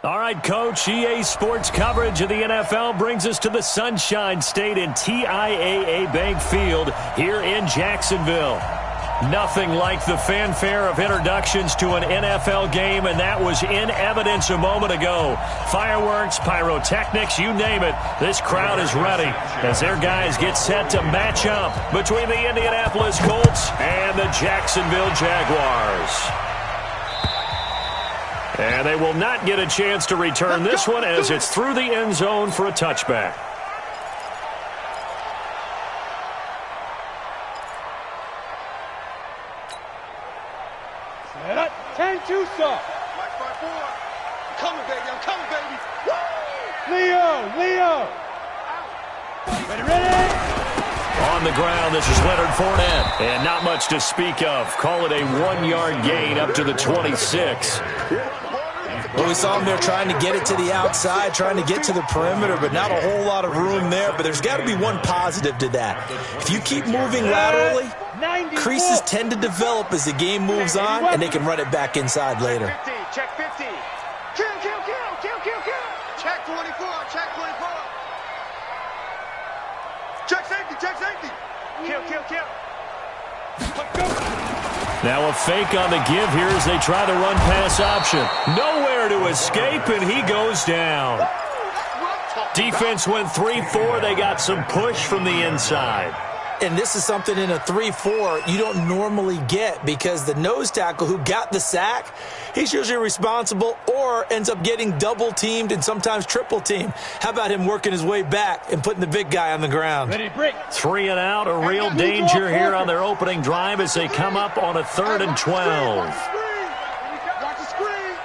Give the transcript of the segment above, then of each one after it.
All right, Coach, EA Sports coverage of the NFL brings us to the Sunshine State in TIAA Bank Field here in Jacksonville. Nothing like the fanfare of introductions to an NFL game, and that was in evidence a moment ago. Fireworks, pyrotechnics, you name it. This crowd is ready as their guys get set to match up between the Indianapolis Colts and the Jacksonville Jaguars. And they will not get a chance to return this one as it's through the end zone for a touchback. Set up. 10-2, sir. I'm coming, baby. I'm coming, baby. Woo! Leo. Ready. On the ground, this is Leonard Fournette. And not much to speak of. Call it a 1-yard gain up to the 26. Well, we saw him there trying to get it to the outside, trying to get to the perimeter, but not a whole lot of room there. But there's got to be one positive to that. If you keep moving laterally, creases tend to develop as the game moves on, and they can run it back inside later. Check 15. Kill. Check 24. Check 24. Check safety. Kill. Now a fake on the give here as they try the run-pass option. Nowhere to escape, and he goes down. Defense went 3-4. They got some push from the inside. And this is something in a 3-4 you don't normally get because the nose tackle who got the sack, he's usually responsible or ends up getting double-teamed and sometimes triple-teamed. How about him working his way back and putting the big guy on the ground? Ready, break. 3 and out, a real danger here on their opening drive as they come up on a 3rd and 12. Watch the screen.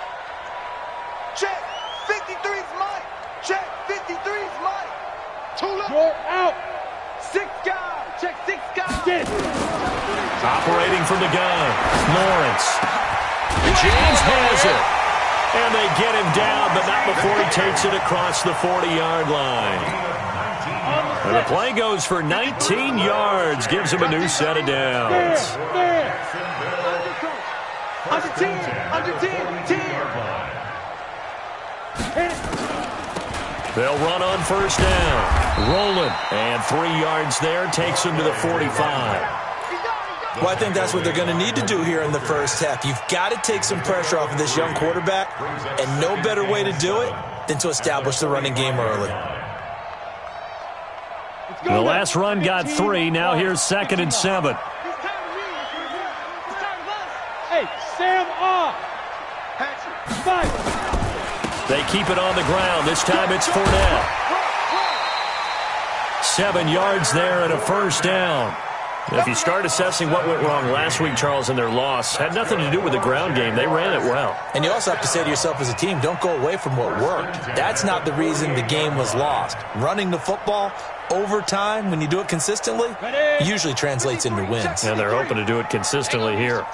Check 53's Mike. Check 53's Mike. 2 left. Short out. 6 guys. Check 6 guys. Get it. Operating from the gun, Lawrence. James has it. And they get him down, but not before he takes it across the 40-yard line. And the play goes for 19 yards, gives him a new set of downs. Under 10. They'll run on first down. Rolling, and 3 yards there takes him to the 45. Well, I think that's what they're going to need to do here in the first half. You've got to take some pressure off of this young quarterback, and no better way to do it than to establish the running game early. The last run got 3. Now here's 2nd and 7. Hey, Sam off. 5. They keep it on the ground. This time it's Fournette. 7 yards there and a first down. If you start assessing what went wrong last week, Charles, in their loss, had nothing to do with the ground game. They ran it well. And you also have to say to yourself as a team, don't go away from what worked. That's not the reason the game was lost. Running the football over time, when you do it consistently, usually translates into wins. And they're hoping to do it consistently here.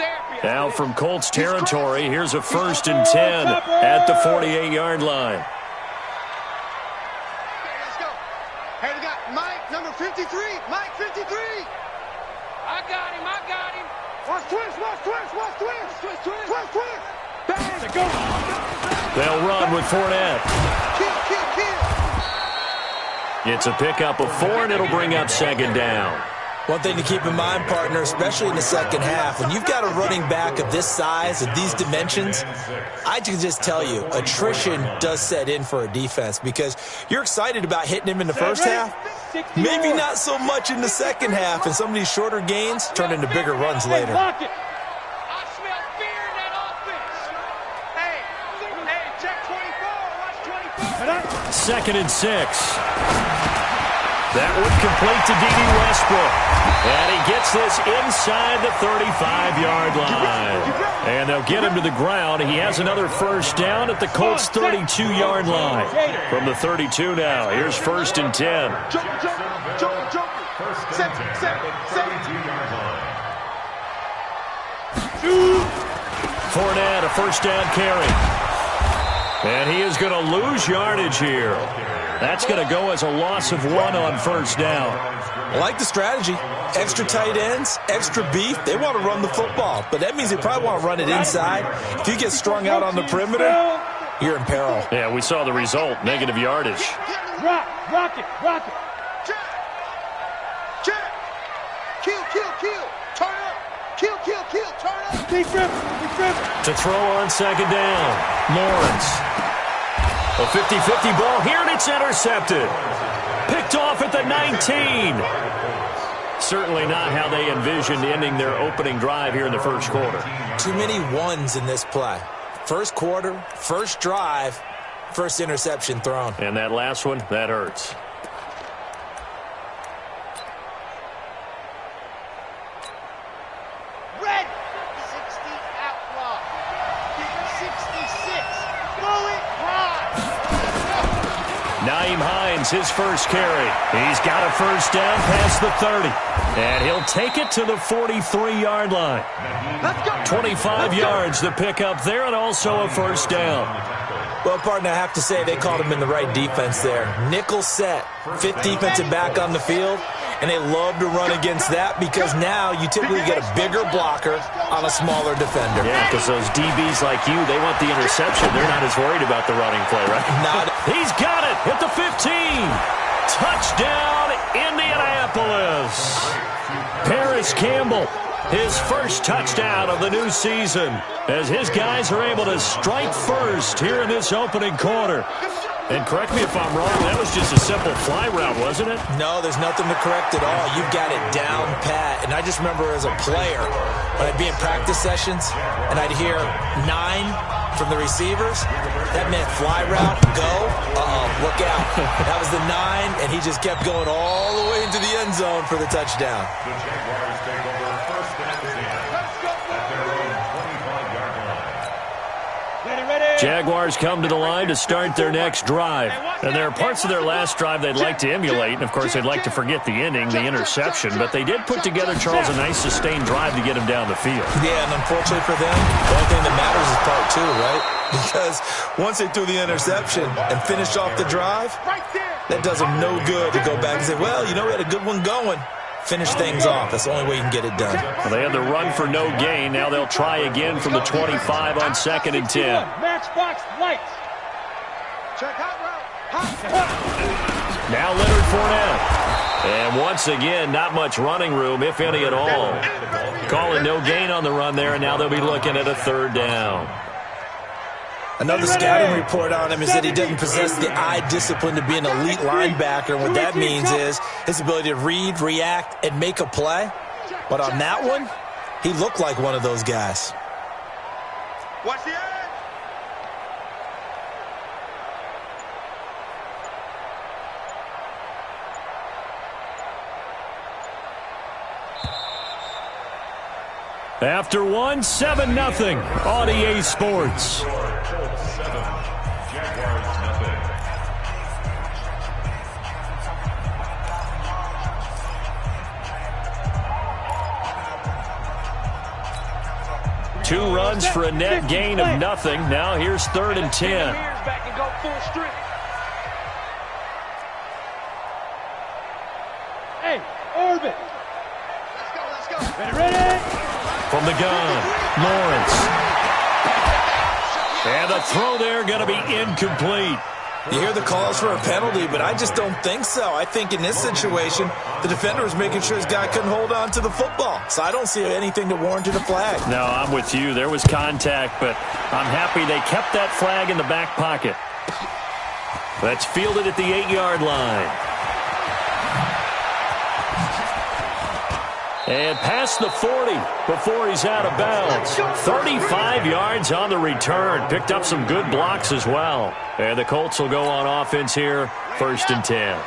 Now from Colts territory, here's a 1st and 10 at the 48-yard line. Let's go. Hey, we got Mike, number 53. Mike, 53. I got him. Watch twist. Bang. Go. They'll run with Fournette. Kill. It's a pickup of 4, and it'll bring up 2nd down. One thing to keep in mind, partner, especially in the second half, when you've got a running back of this size, of these dimensions, I can just tell you, attrition does set in for a defense because you're excited about hitting him in the first half, maybe not so much in the second half, and some of these shorter gains turn into bigger runs later. I smell fear in that offense. Hey, check 24. Watch 24. 2nd and 6. That would complete to D.D. Westbrook. And he gets this inside the 35-yard line. And they'll get him to the ground. He has another first down at the Colts' 32-yard line. From the 32 now, here's 1st and 10. Jump. Fournette, a first down carry. And he is going to lose yardage here. That's going to go as a loss of 1 on first down. I like the strategy. Extra tight ends, extra beef. They want to run the football, but that means they probably want to run it inside. If you get strung out on the perimeter, you're in peril. Yeah, we saw the result, negative yardage. Rock it. Check. Kill. Turn up. Kill. Turn up. Big rip. To throw on second down, Lawrence. A 50-50 ball here, and it's intercepted. Picked off at the 19. Certainly not how they envisioned ending their opening drive here in the first quarter. Too many ones in this play. First quarter, first drive, first interception thrown. And that last one, that hurts. Red. 60 outlaw. 66. Throw it high. Naeem Hines, his first carry. He's got a first down past the 30. And he'll take it to the 43-yard line. Let's go. 25 yards to pick up there, and also a first down. Well, partner, I have to say they called him in the right defense there. Nickel set, fifth defensive back on the field, and they love to run against that because now you typically get a bigger blocker on a smaller defender. Yeah, because those DBs like you, they want the interception. They're not as worried about the running play, right? He's got it at the 15. Touchdown, Indianapolis. Paris Campbell, his first touchdown of the new season, as his guys are able to strike first here in this opening quarter. And correct me if I'm wrong, that was just a simple fly route, wasn't it? No, there's nothing to correct at all. You've got it down pat. And I just remember as a player, when I'd be in practice sessions and I'd hear 9 from the receivers, that meant fly route, go, look out. That was the 9, and he just kept going all the way into the end zone for the touchdown. The Jaguars take over first and 10 at their own 25-yard line. Ready. Jaguars come to the line to start their next drive. And there are parts of their last drive they'd like to emulate. And, of course, they'd like to forget the ending, the interception. But they did put together, Charles, a nice sustained drive to get him down the field. Yeah, and unfortunately for them, the only thing that matters is part 2, right? Because once they threw the interception and finished off the drive, that does them no good to go back and say, well, you know, we had a good one going. Finish things off. That's the only way you can get it done. Well, they had the run for no gain. Now they'll try again from the 25 on 2nd and 10. Matchbox lights. Check hot route. Now Leonard Fournette. And once again, not much running room, if any at all. Calling no gain on the run there, and now they'll be looking at a 3rd down. Another scouting report on him is that he doesn't possess the eye discipline to be an elite linebacker. And what that means is his ability to read, react, and make a play. But on that one, he looked like one of those guys. Watch the edge. After one, 7-0 on EA Sports. Colts 7, Jaguars nothing. Two runs for a net gain of nothing. Now here's 3rd and 10. Back and go full strength. Hey, orbit. Let's go. Ready. From the gun, Lawrence. And the throw there going to be incomplete. You hear the calls for a penalty, but I just don't think so. I think in this situation, the defender was making sure his guy couldn't hold on to the football. So I don't see anything that warranted a flag. No, I'm with you. There was contact, but I'm happy they kept that flag in the back pocket. That's fielded at the 8-yard line. And past the 40 before he's out of bounds. 35 yards on the return. Picked up some good blocks as well. And the Colts will go on offense here, 1st and 10.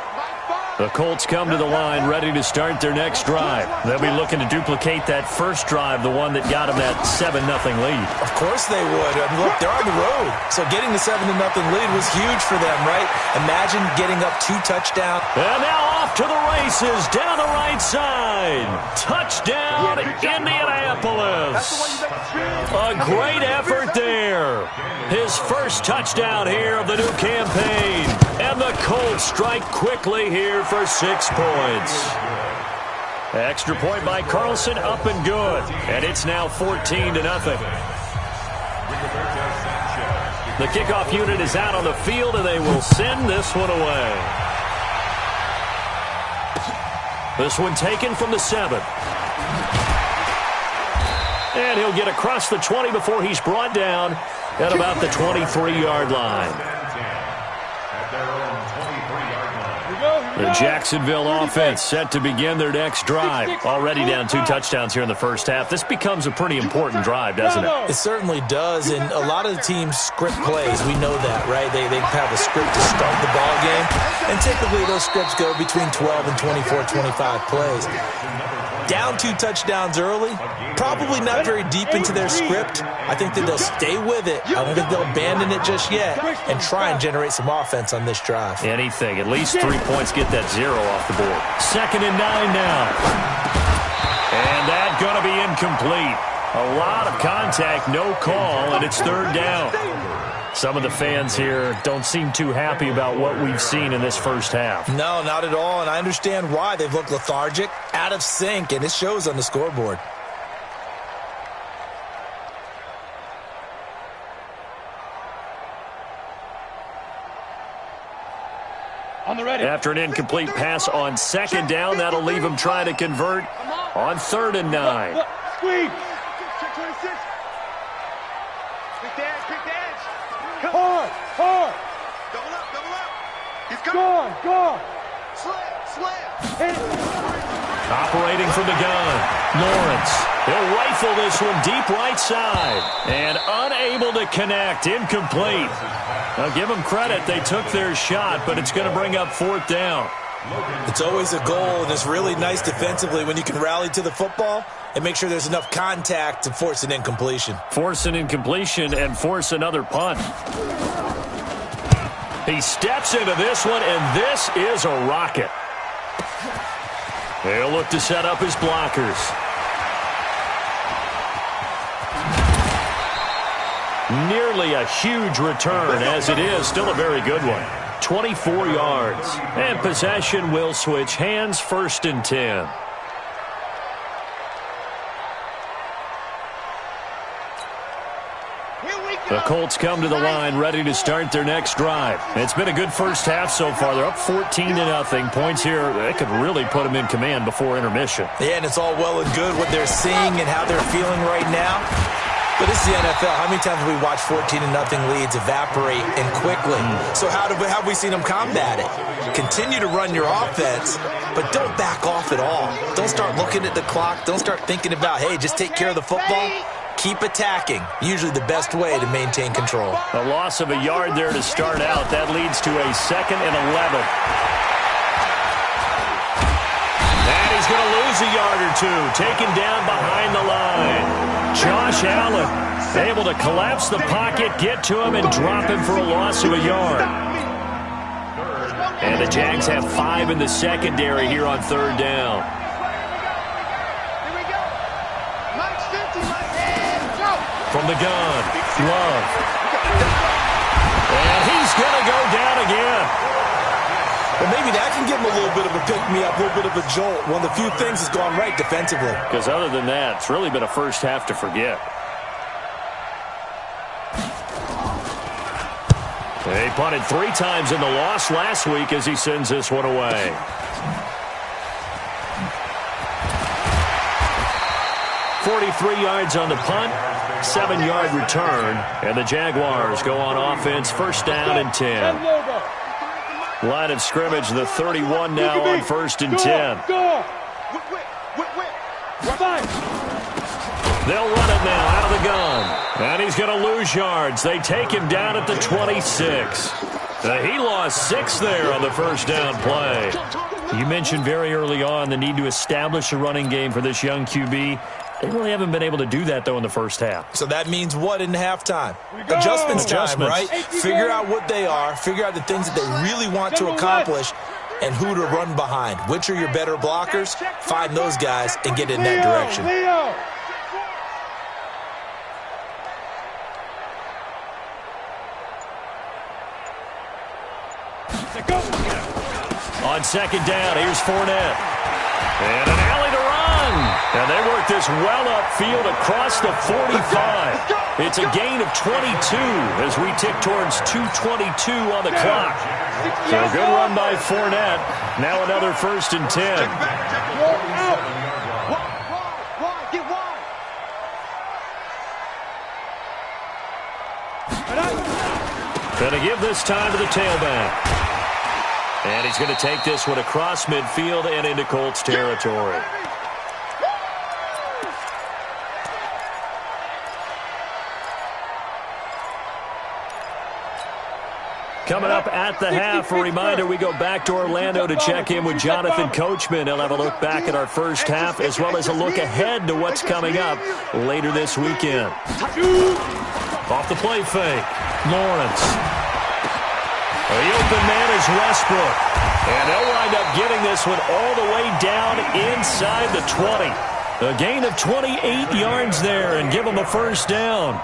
The Colts come to the line ready to start their next drive. They'll be looking to duplicate that first drive, the one that got them that 7-0 lead. Of course they would. I mean, look, they're on the road. So getting the 7-0 lead was huge for them, right? Imagine getting up 2 touchdowns. And now off to the races down the right side. Touchdown, Indianapolis. A great effort there. His first touchdown here of the new campaign. And the Colts strike quickly here for 6 points. Extra point by Carlson, up and good. And it's now 14-0. The kickoff unit is out on the field, and they will send this one away. This one taken from the 7. And he'll get across the 20 before he's brought down at about the 23-yard line. The Jacksonville offense set to begin their next drive. Already down 2 touchdowns here in the first half. This becomes a pretty important drive, doesn't it? It certainly does, and a lot of the teams script plays. We know that, right? They have a script to start the ball game, and typically those scripts go between 12 and 24, 25 plays. Down 2 touchdowns early, probably not very deep into their script. I think that they'll stay with it. I don't think they'll abandon it just yet and try and generate some offense on this drive. Anything. At least 3 points, get that 0 off the board. 2nd and 9 now. And that's going to be incomplete. A lot of contact, no call, and it's 3rd down. Some of the fans here don't seem too happy about what we've seen in this first half. No, not at all, and I understand why. They've looked lethargic, out of sync, and it shows on the scoreboard. On the ready. After an incomplete pass on 2nd down, that'll leave him trying to convert on 3rd and 9. Look, squeeze. 26. Quick dash. Hard. Double up. He's coming. Gone. Slam. Hit it. Operating from the gun, Lawrence. He'll rifle this one deep right side. And unable to connect, incomplete. Now give them credit, they took their shot, but it's going to bring up 4th down. It's always a goal, and it's really nice defensively when you can rally to the football and make sure there's enough contact to force an incompletion. Force an incompletion and force another punt. He steps into this one, and this is a rocket. He'll look to set up his blockers. Nearly a huge return, as it is still a very good one. 24 yards. And possession will switch hands, 1st and 10. The Colts come to the line ready to start their next drive. It's been a good first half so far. They're up 14-0. Points here, they could really put them in command before intermission. Yeah, and it's all well and good what they're seeing and how they're feeling right now. But this is the NFL. How many times have we watched 14-0 leads evaporate and quickly? So how have we seen them combat it? Continue to run your offense, but don't back off at all. Don't start looking at the clock. Don't start thinking about, hey, just take care of the football. Keep attacking. Usually the best way to maintain control. A loss of a yard there to start out. That leads to a 2nd and 11. And he's going to lose a yard or 2. Taken down behind the line. Josh Allen able to collapse the pocket, get to him, and drop him for a loss of a yard. And the Jags have 5 in the secondary here on 3rd down. Here we go. Mike's 50. Go. From the gun, Love. And he's going to go down again. Well, maybe that can give him a little bit of a pick-me-up, a little bit of a jolt. One of the few things that's gone right defensively. Because other than that, it's really been a first half to forget. They punted 3 times in the loss last week as he sends this one away. .43 yards on the punt, 7-yard return, and the Jaguars go on offense, 1st down and 10. Line of scrimmage, the 31 now on 1st and 10. They'll run it now out of the gun. And he's going to lose yards. They take him down at the 26. He lost 6 there on the 1st down play. You mentioned very early on the need to establish a running game for this young QB. They really haven't been able to do that, though, in the first half. So that means what in halftime? Adjustments time, right? Figure out what they are. Figure out the things that they really want to accomplish and who to run behind. Which are your better blockers? Find those guys and get in that direction. On 2nd down, here's Fournette. And an alley to run. And they work this well upfield across the 45. It's a gain of 22 as we tick towards 2:22 on the clock. So a good run by Fournette. Now another 1st and 10. Going to give this time to the tailback. And he's going to take this one across midfield and into Colts territory. Coming up at the half, a reminder, we go back to Orlando to check in with Jonathan Coachman. He'll have a look back at our first half as well as a look ahead to what's coming up later this weekend. Off the play fake, Lawrence. The open man is Westbrook. And they'll wind up getting this one all the way down inside the 20. A gain of 28 yards there and give them a 1st down.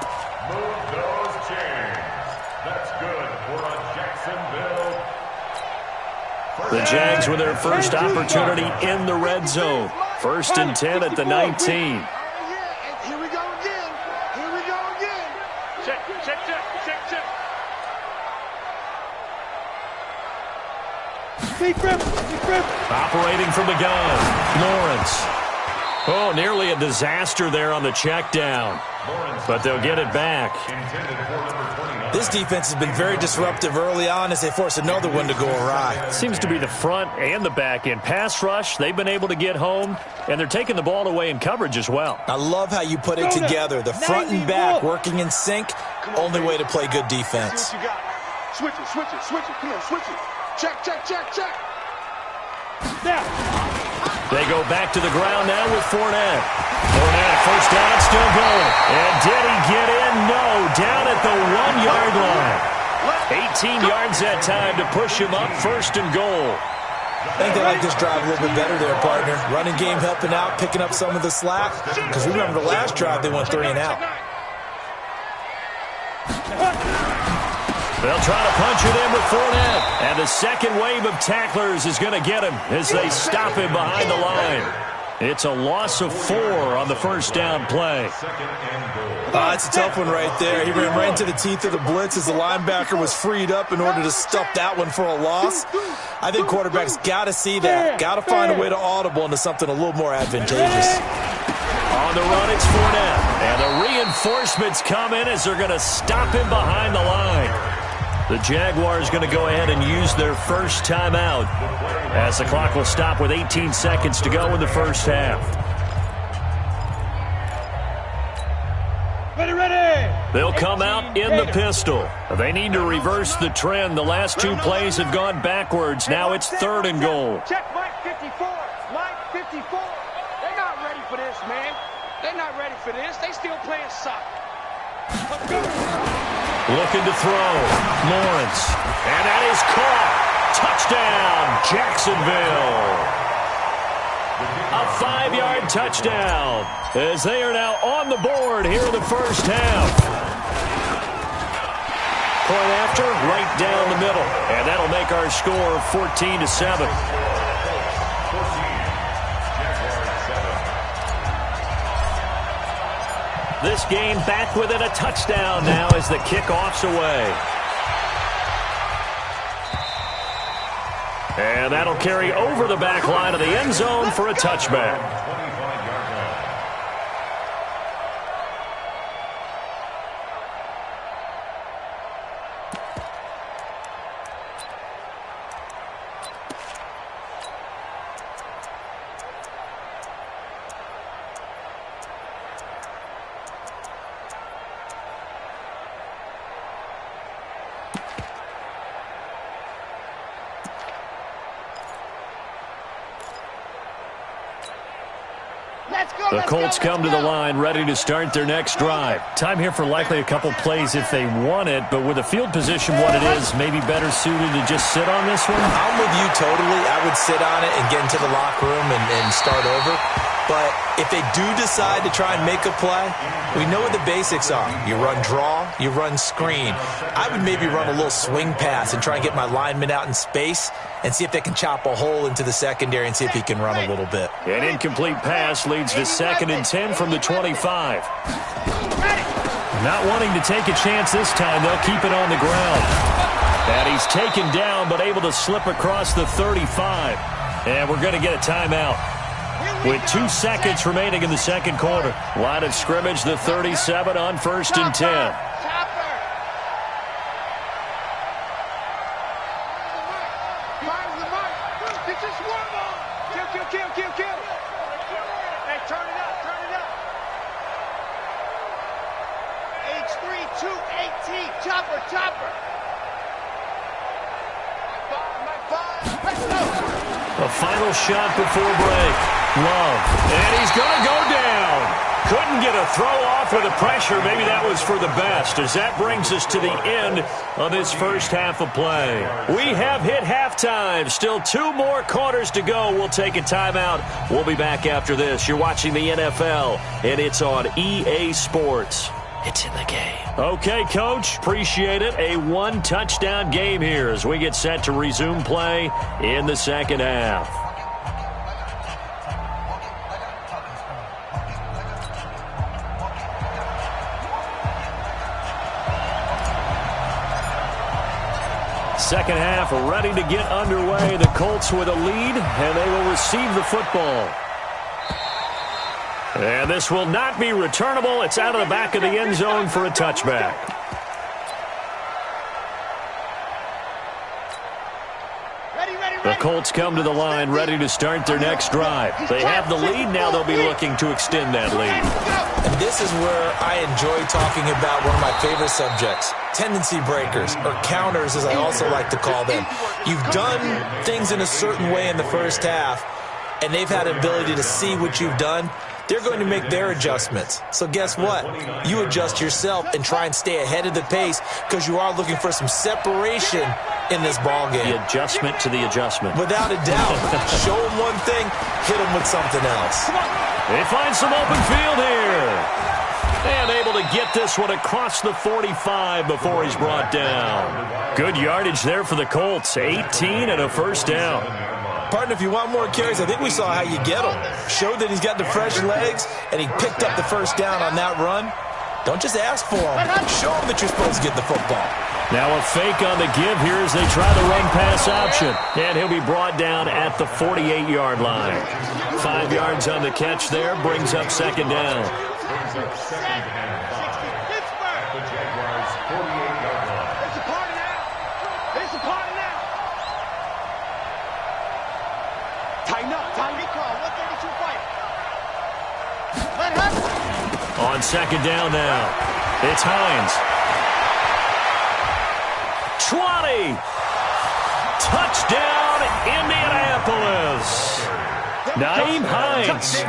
The Jags with their first opportunity in the red zone. 1st and 10 at the 19. Here we go again. Here we go again. Check. Operating from the gun, Lawrence. Oh, nearly a disaster there on the check down. But they'll get it back. This defense has been very disruptive early on as they force another one to go awry. Seems to be the front and the back end. Pass rush, they've been able to get home, and they're taking the ball away in coverage as well. I love how you put it together. The front and back working in sync, only way to play good defense. See what you got. Switch it. Come on, switch it. Check. Now. They go back to the ground now with Fournette. Fournette, 1st down, still going. And did he get in? No, down at the 1-yard line. 18 yards that time to push him up, 1st and goal. I think they like this drive a little bit better there, partner. Running game helping out, picking up some of the slack. Because remember the last drive, they went 3 and out. They'll try to punch it in with Fournette. And the second wave of tacklers is going to get him as they stop him behind the line. It's a loss of 4 on the 1st down play. It's a tough one right there. He ran right into the teeth of the blitz as the linebacker was freed up in order to stuff that one for a loss. I think quarterbacks got to see that. Got to find a way to audible into something a little more advantageous. On the run, it's Fournette. And the reinforcements come in as they're going to stop him behind the line. The Jaguars going to go ahead and use their first timeout as the clock will stop with 18 seconds to go in the first half. Ready. They'll come out in the pistol. They need to reverse the trend. The last 2 plays have gone backwards. Now it's 3rd and goal. Check Mike 54. Mike 54. They're not ready for this, man. They're not ready for this. They still playing soccer. Let's go. Looking to throw. Lawrence. And that is caught. Touchdown, Jacksonville. A 5-yard touchdown as they are now on the board here in the first half. Point after, right down the middle. And that'll make our score 14-7. This game back within a touchdown now as the kickoff's away. And that'll carry over the back line of the end zone for a touchback. The Colts come to the line ready to start their next drive. Time here for likely a couple plays if they want it, but with the field position what it is, maybe better suited to just sit on this one? I'm with you totally. I would sit on it and get into the locker room and start over. But if they do decide to try and make a play, we know what the basics are. You run draw, you run screen. I would maybe run a little swing pass and try and get my lineman out in space and see if they can chop a hole into the secondary and see if he can run a little bit. An incomplete pass leads to 2nd and 10 from the 25. Not wanting to take a chance this time, they'll keep it on the ground. And he's taken down, but able to slip across the 35. And we're going to get a timeout. With 2 seconds remaining in the second quarter. Line of scrimmage, the 37 on 1st and 10. Hey, turn it up. H3218, chopper. A final shot before break. Love. And he's going to go down. Couldn't get a throw off with the pressure. Maybe that was for the best, as that brings us to the end of this first half of play. We have hit halftime. Still 2 more quarters to go. We'll take a timeout. We'll be back after this. You're watching the NFL, and it's on EA Sports. It's in the game. Okay, Coach. Appreciate it. A 1-touchdown game here as we get set to resume play in the second half. Second half ready to get underway. The Colts with a lead, and they will receive the football. And this will not be returnable. It's out of the back of the end zone for a touchback. The Colts come to the line ready to start their next drive. They have the lead. Now they'll be looking to extend that lead. And this is where I enjoy talking about one of my favorite subjects, tendency breakers, or counters as I also like to call them. You've done things in a certain way in the first half, and they've had an ability to see what you've done. They're going to make their adjustments. So guess what? You adjust yourself and try and stay ahead of the pace because you are looking for some separation in this ballgame. The adjustment to the adjustment. Without a doubt. Show them one thing, hit them with something else. They find some open field here. And able to get this one across the 45 before he's brought down. Good yardage there for the Colts. 18 and a first down. Partner, if you want more carries, I think we saw how you get him. Showed that he's got the fresh legs, and he picked up the first down on that run. Don't just ask for him. Show him that you're supposed to get the football. Now a fake on the give here as they try the run-pass option. And he'll be brought down at the 48-yard line. 5 yards on the catch there, brings up second down. On second down now, it's Hines. 20. Touchdown, Indianapolis. Nyheim Hines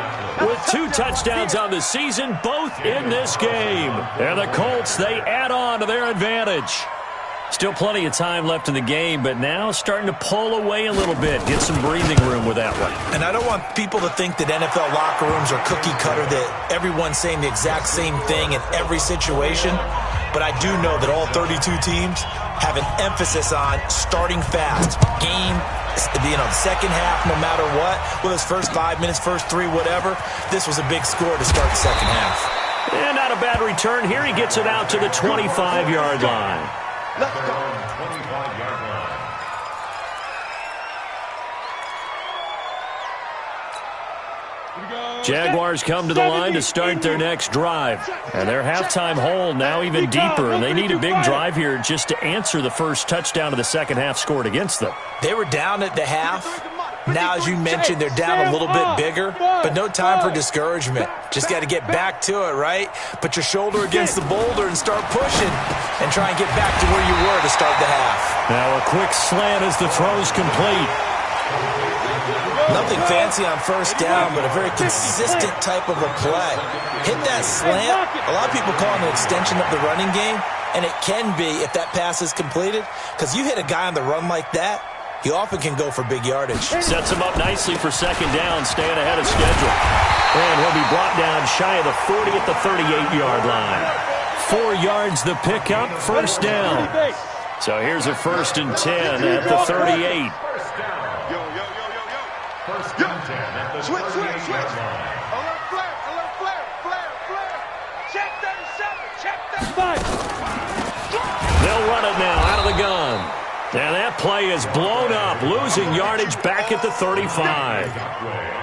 with 2 touchdowns on the season, both in this game. And the Colts, they add on to their advantage. Still plenty of time left in the game, but now starting to pull away a little bit. Get some breathing room with that one. And I don't want people to think that NFL locker rooms are cookie cutter, that everyone's saying the exact same thing in every situation. But I do know that all 32 teams have an emphasis on starting fast. Game, second half, no matter what. Whether it's first 5 minutes, first 3, whatever. This was a big score to start the second half. And not a bad return here. He gets it out to the 25-yard line. Let's go. 25-yard line. Jaguars come to the line to start their next drive. And their halftime hole now even deeper. And they need a big drive here just to answer the first touchdown of the second half scored against them. They were down at the half. Now, as you mentioned, they're down a little bit bigger, but no time for discouragement. Just got to get back to it, right? Put your shoulder against the boulder and start pushing and try and get back to where you were to start the half. Now a quick slant as the throw's complete. Nothing fancy on first down, but a very consistent type of a play. Hit that slant. A lot of people call it an extension of the running game, and it can be if that pass is completed, because you hit a guy on the run like that, he often can go for big yardage. Sets him up nicely for second down, staying ahead of schedule. And he'll be brought down shy of the 40 at the 38-yard line. 4 yards the pickup, first down. So here's a 1st and 10 at the 38. First and 10 at the Switch. 38-yard line. Alert flare. Check 37. They'll run it now out of the gun. And that play is blown up, losing yardage back at the 35.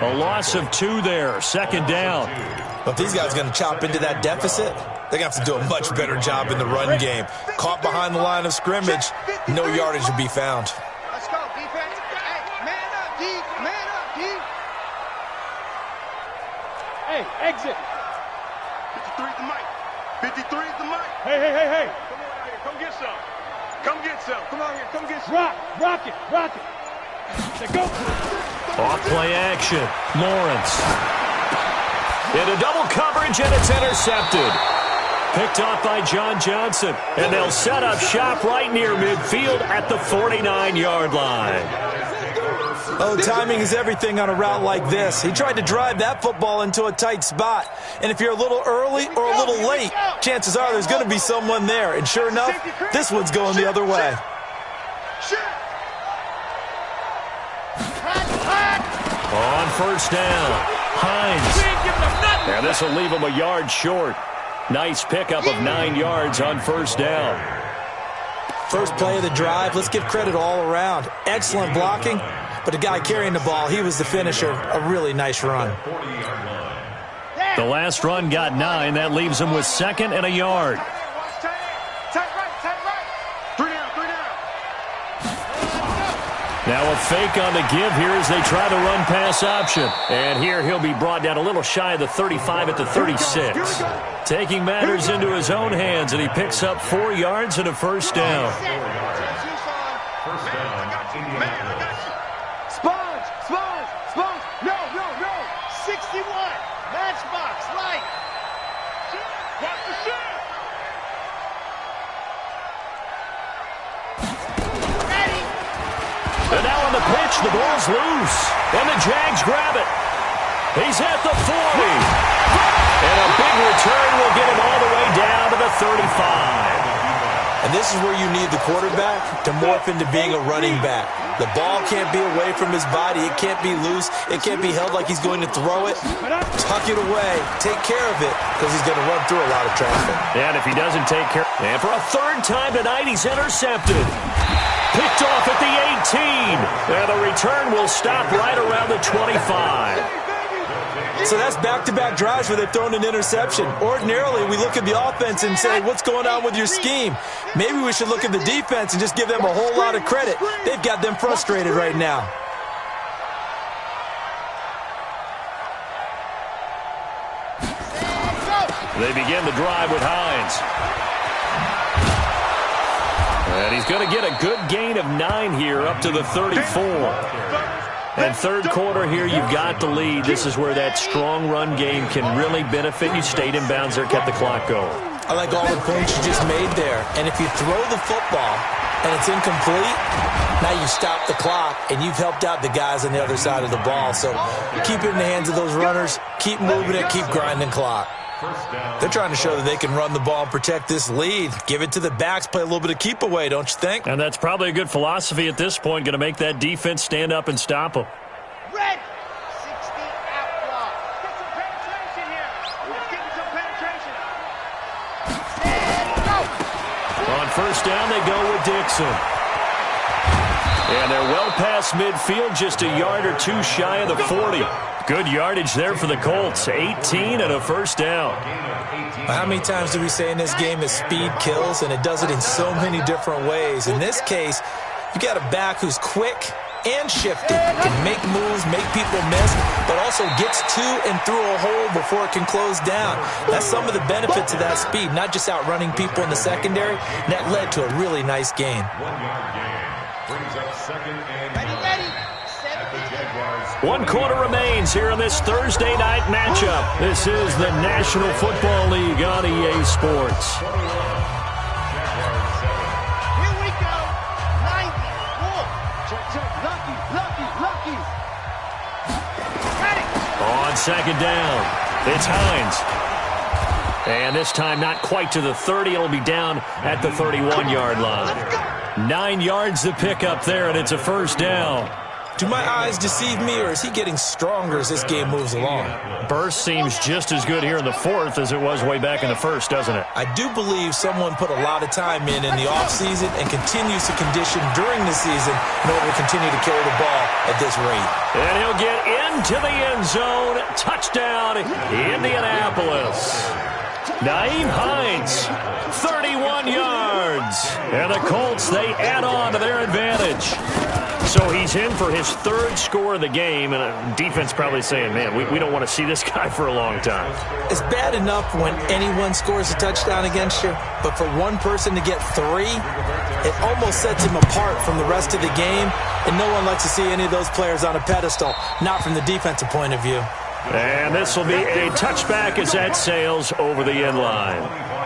A loss of 2 there, second down. But these guys are going to chop into that deficit. They're going to have to do a much better job in the run game. Caught behind the line of scrimmage, no yardage will be found. Let's go, defense. Hey, man up, D. Man up, D. Hey, exit. 53 is the mic. 53 is the mic. Hey. Come on out here. Come get some. Come get some. Come on here. Come get some. Rock it. Let's go. Off play action. Lawrence. Into double coverage, and it's intercepted. Picked off by John Johnson. And they'll set up shop right near midfield at the 49-yard line. Oh, timing is everything on a route like this. He tried to drive that football into a tight spot. And if you're a little early or a little late, chances are there's going to be someone there. And sure enough, this one's going the other way. On first down, Hines. And this will leave him a yard short. Nice pickup of 9 yards on first down. First play of the drive, let's give credit all around. Excellent blocking, but the guy carrying the ball, he was the finisher. A really nice run. The last run got 9. That leaves him with 2nd and a yard. Tight right. 3 down. Now a fake on the give here as they try the run pass option. And here he'll be brought down a little shy of the 35 at the 36. Taking matters into his own hands, and he picks up 4 yards and a first down. First down, Indianapolis. Sponge. No. 61. Matchbox light. Watch the shot. Ready. And now on the pitch, the ball's loose. And the Jags grab it. He's at the 40. And a big return will get him all the way down to the 35. And this is where you need the quarterback to morph into being a running back. The ball can't be away from his body. It can't be loose. It can't be held like he's going to throw it. Tuck it away. Take care of it because he's going to run through a lot of traffic. And if he doesn't take care... And for a 3rd time tonight, he's intercepted. Picked off at the 18. And the return will stop right around the 25. So that's back-to-back drives where they've thrown an interception. Ordinarily, we look at the offense and say, what's going on with your scheme? Maybe we should look at the defense and just give them a whole lot of credit. They've got them frustrated right now. They begin the drive with Hines. And he's going to get a good gain of 9 here up to the 34. And third quarter here, you've got the lead. This is where that strong run game can really benefit you. Stayed in bounds there, kept the clock going. I like all the points you just made there. And if you throw the football and it's incomplete, now you stop the clock and you've helped out the guys on the other side of the ball. So keep it in the hands of those runners. Keep moving it. Keep grinding clock. They're trying to show that they can run the ball and protect this lead. Give it to the backs, play a little bit of keep away, don't you think? And that's probably a good philosophy at this point, going to make that defense stand up and stop them. Red. 60 out block. Get some penetration here. Let's get some penetration. And go. On first down, they go with Dixon. And they're well past midfield, just a yard or 2 shy of the 40. Good yardage there for the Colts. 18 and a first down. How many times do we say in this game that speed kills, and it does it in so many different ways? In this case, you got a back who's quick and shifty, can make moves, make people miss, but also gets to and through a hole before it can close down. That's some of the benefits of that speed, not just outrunning people in the secondary. That led to a really nice gain. 1-yard gain. Brings up 2nd and 9. 1 quarter remains here in this Thursday night matchup. This is the National Football League on EA Sports. Here we go. 90. second down. It's Hines. And this time not quite to the 30. It'll be down at the 31-yard line. 9 yards to pick up there, and it's a first down. Do my eyes deceive me, or is he getting stronger as this game moves along? Burst seems just as good here in the fourth as it was way back in the first, doesn't it? I do believe someone put a lot of time in the offseason and continues to condition during the season in order to continue to carry the ball at this rate. And he'll get into the end zone. Touchdown, Indianapolis. Nyheim Hines, 31 yards. And the Colts, they add on to their advantage. So he's in for his third score of the game, and defense probably saying, man, we don't want to see this guy for a long time. It's bad enough when anyone scores a touchdown against you, but for one person to get 3, it almost sets him apart from the rest of the game, and no one likes to see any of those players on a pedestal, not from the defensive point of view. And this will be a touchback as that sails over the end line.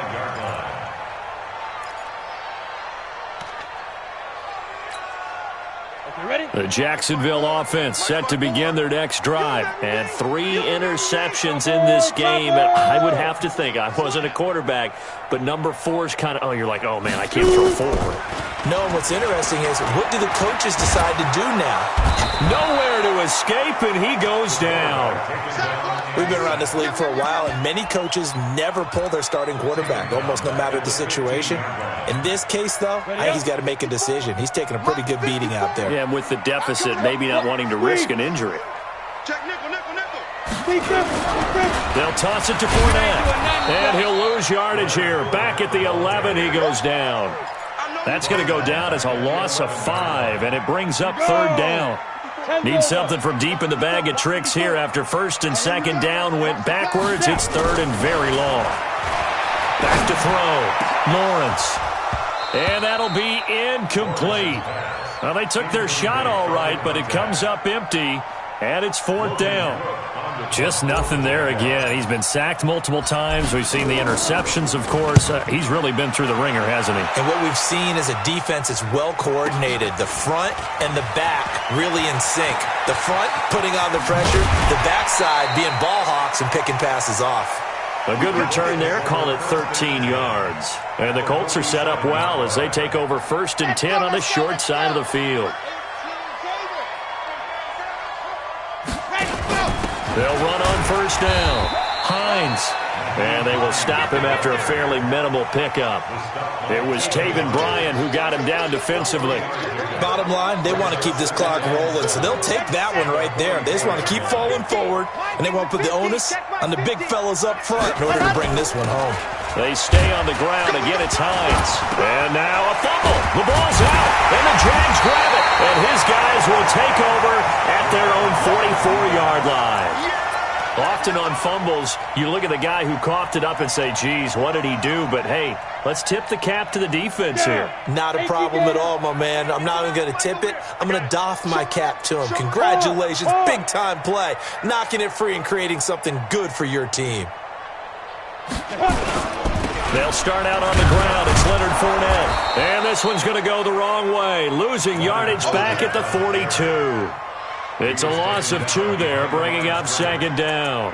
The Jacksonville offense set to begin their next drive. And 3 interceptions in this game. And I would have to think, I wasn't a quarterback, but number 4 is kind of, you're like, oh, man, I can't throw forward. No, what's interesting is, what do the coaches decide to do now? Nowhere to escape, and he goes down. We've been around this league for a while, and many coaches never pull their starting quarterback, almost no matter the situation. In this case, though, I think he's got to make a decision. He's taking a pretty good beating out there. Yeah, and with the deficit, maybe not wanting to risk an injury. They'll toss it to Fournette, and he'll lose yardage here. Back at the 11, he goes down. That's going to go down as a loss of 5, and it brings up third down. Need something from deep in the bag of tricks here after first and second down went backwards. It's third and very long. Back to throw. Lawrence. And that'll be incomplete. Well, they took their shot all right, but it comes up empty, and it's fourth down. Just nothing there again. He's been sacked multiple times. We've seen the interceptions, of course. He's really been through the ringer, hasn't he? And what we've seen is a defense that's well coordinated. The front and the back really in sync. The front putting on the pressure, the backside being ball hawks and picking passes off. A good return there. Call it 13 yards. And the Colts are set up well as they take over first and 10 on the short side of the field. They'll run on first down. Hines. And they will stop him after a fairly minimal pickup. It was Taven Bryan who got him down defensively. Bottom line, they want to keep this clock rolling, so they'll take that one right there. They just want to keep falling forward, and they want to put the onus on the big fellas up front in order to bring this one home. They stay on the ground. Again, it's Hines. And now a fumble. The ball's out, and the Jags grab it. And his guys will take over at their own 44-yard line. Often on fumbles, you look at the guy who coughed it up and say, geez, what did he do? But, hey, let's tip the cap to the defense here. Not a problem at all, my man. I'm not even going to tip it. I'm going to doff my cap to him. Congratulations, big-time play. Knocking it free and creating something good for your team. They'll start out on the ground. It's Leonard Fournette. And this one's going to go the wrong way. Losing yardage back at the 42. It's a loss of 2 there, bringing up second down.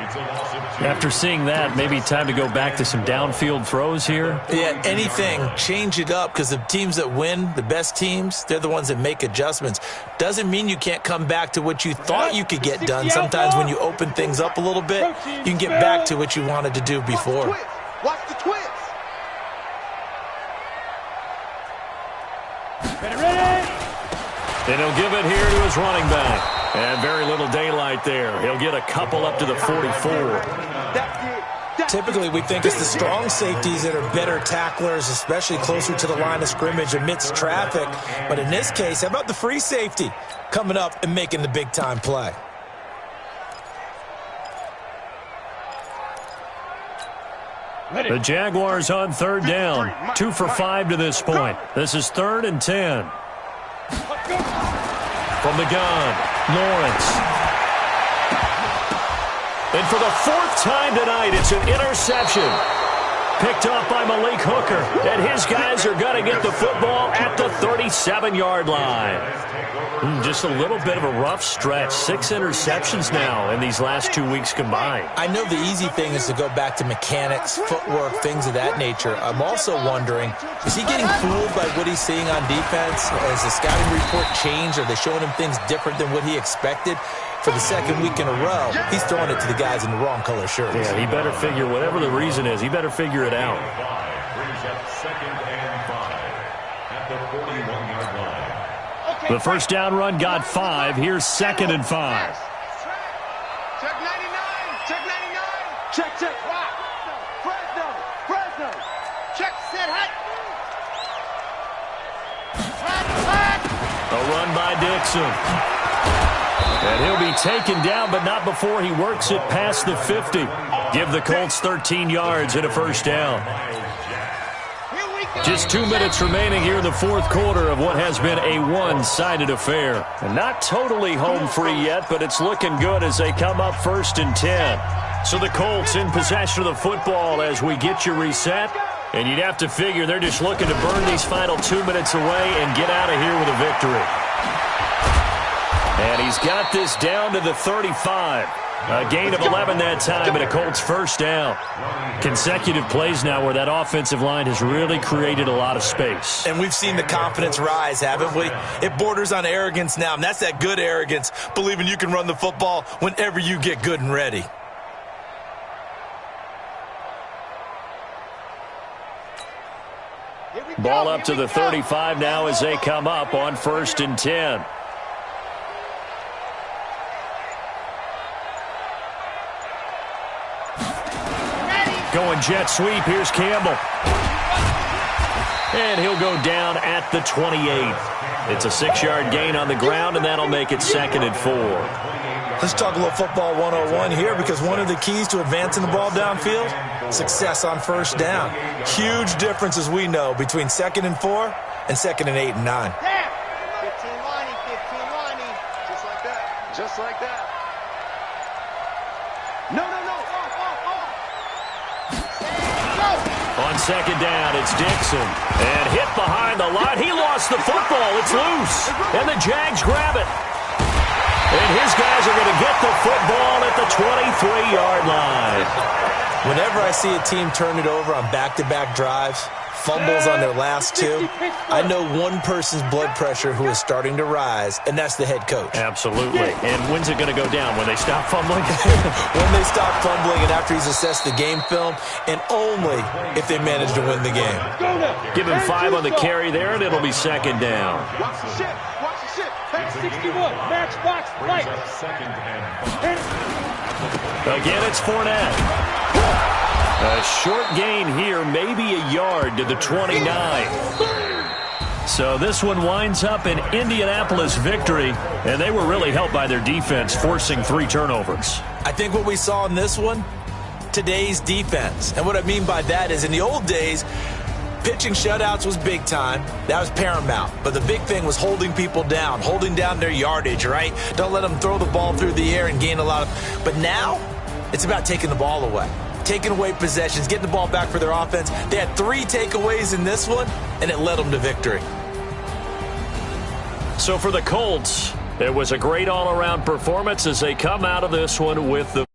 After seeing that, maybe time to go back to some downfield throws here? Yeah, anything. Change it up, because the teams that win, the best teams, they're the ones that make adjustments. Doesn't mean you can't come back to what you thought you could get done. Sometimes when you open things up a little bit, you can get back to what you wanted to do before. Watch the twist. And he'll give it here to his running back. And very little daylight there. He'll get a couple up to the 44. Typically, we think it's the strong safeties that are better tacklers, especially closer to the line of scrimmage amidst traffic. But in this case, how about the free safety coming up and making the big-time play? The Jaguars on third down. 2 for 5 to this point. This is third and 10. From the gun, Lawrence. And for the 4th time tonight, it's an interception. picked off by Malik Hooker. And his guys are going to get the football at the 37-yard line. Just a little bit of a rough stretch. 6 interceptions now in these last 2 weeks combined. I know the easy thing is to go back to mechanics, footwork, things of that nature. I'm also wondering, is he getting fooled by what he's seeing on defense? Has the scouting report changed? Are they showing him things different than what he expected? For the second week in a row, he's throwing it to the guys in the wrong color shirts. Yeah, he better figure, whatever the reason is, he better figure it out. Brings up 2nd and 5 at the 41-yard line. The first down run got 5. Here's 2nd and 5. Check 99. Check 99. Check. Rock. Fresno. Check, set, hut. A run by Dixon. And he'll be taken down, but not before he works it past the 50. Give the Colts 13 yards and a first down. Just 2 minutes remaining here in the fourth quarter of what has been a one-sided affair. And not totally home free yet, but it's looking good as they come up 1st and 10. So the Colts in possession of the football as we get you reset. And you'd have to figure they're just looking to burn these final 2 minutes away and get out of here with a victory. And he's got this down to the 35. A gain of 11 that time and a Colts first down. Consecutive plays now where that offensive line has really created a lot of space. And we've seen the confidence rise, haven't we? It borders on arrogance now, and that's that good arrogance, believing you can run the football whenever you get good and ready. Ball up to the 35 now as they come up on 1st and 10. Going jet sweep. Here's Campbell. And he'll go down at the 28. It's a 6-yard gain on the ground, and that'll make it 2nd and 4. Let's talk a little football 101 here, because one of the keys to advancing the ball downfield, success on first down. Huge difference, as we know, between 2nd and 4 and 2nd and 8 and 9. 15 Lonnie. Just like that. No. On 2nd down, it's Dixon. And hit behind the line. He lost the football. It's loose. And the Jags grab it. And his guys are going to get the football at the 23-yard line. Whenever I see a team turn it over on back-to-back drives, fumbles on their last 2, I know one person's blood pressure who is starting to rise, and that's the head coach. Absolutely. And when's it going to go down? When they stop fumbling? When they stop fumbling and after he's assessed the game film, and only if they manage to win the game. Give him 5 on the carry there, and it'll be 2nd down. Watch the ship. Pass 61. Match box. Right. 2nd and 5. Again, it's Fournette. A short gain here, maybe a yard to the 29. So this one winds up an Indianapolis victory, and they were really helped by their defense, forcing 3 turnovers. I think what we saw in this one, today's defense. And what I mean by that is in the old days, pitching shutouts was big time. That was paramount. But the big thing was holding people down, holding down their yardage, right? Don't let them throw the ball through the air and gain a lot of... But now, it's about taking the ball away. Taking away possessions, getting the ball back for their offense. They had 3 takeaways in this one, and it led them to victory. So for the Colts, it was a great all-around performance as they come out of this one with the